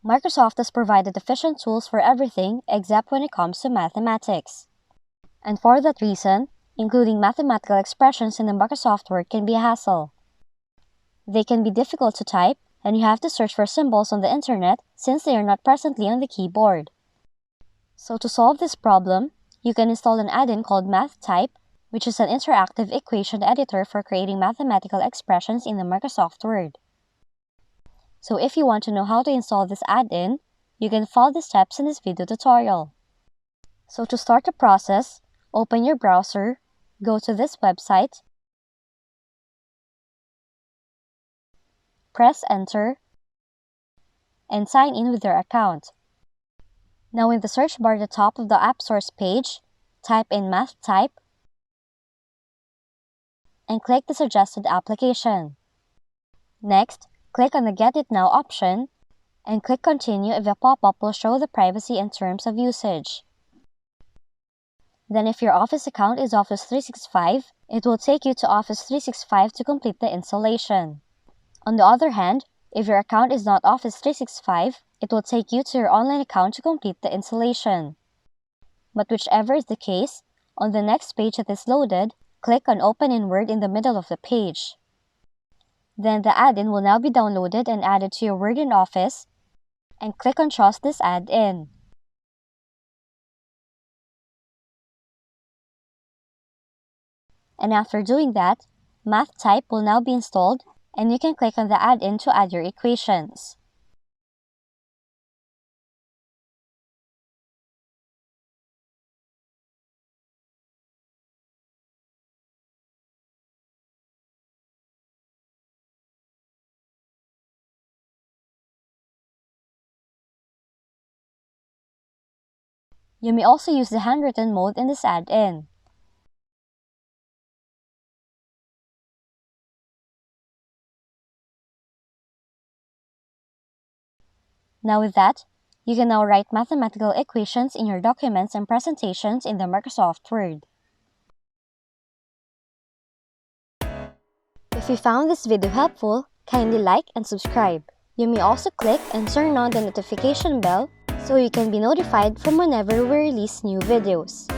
Microsoft has provided efficient tools for everything except when it comes to mathematics. And for that reason, including mathematical expressions in the Microsoft Word can be a hassle. They can be difficult to type, and you have to search for symbols on the internet since they are not presently on the keyboard. So to solve this problem, you can install an add-in called MathType, which is an interactive equation editor for creating mathematical expressions in the Microsoft Word. So if you want to know how to install this add-in, you can follow the steps in this video tutorial. So to start the process, open your browser, go to this website, press enter, and sign in with your account. Now in the search bar at the top of the App Source page, type in MathType and click the suggested application. Next, click on the Get It Now option and click Continue if a pop-up will show the privacy and terms of usage. Then if your Office account is Office 365, it will take you to Office 365 to complete the installation. On the other hand, if your account is not Office 365, it will take you to your online account to complete the installation. But whichever is the case, on the next page that is loaded, click on Open in Word in the middle of the page. Then the add-in will now be downloaded and added to your Word in Office, and click on Trust this add-in. And after doing that, MathType will now be installed, and you can click on the add-in to add your equations. You may also use the handwritten mode in this add-in. Now with that, you can now write mathematical equations in your documents and presentations in the Microsoft Word. If you found this video helpful, kindly like and subscribe. You may also click and turn on the notification bell so you can be notified from whenever we release new videos.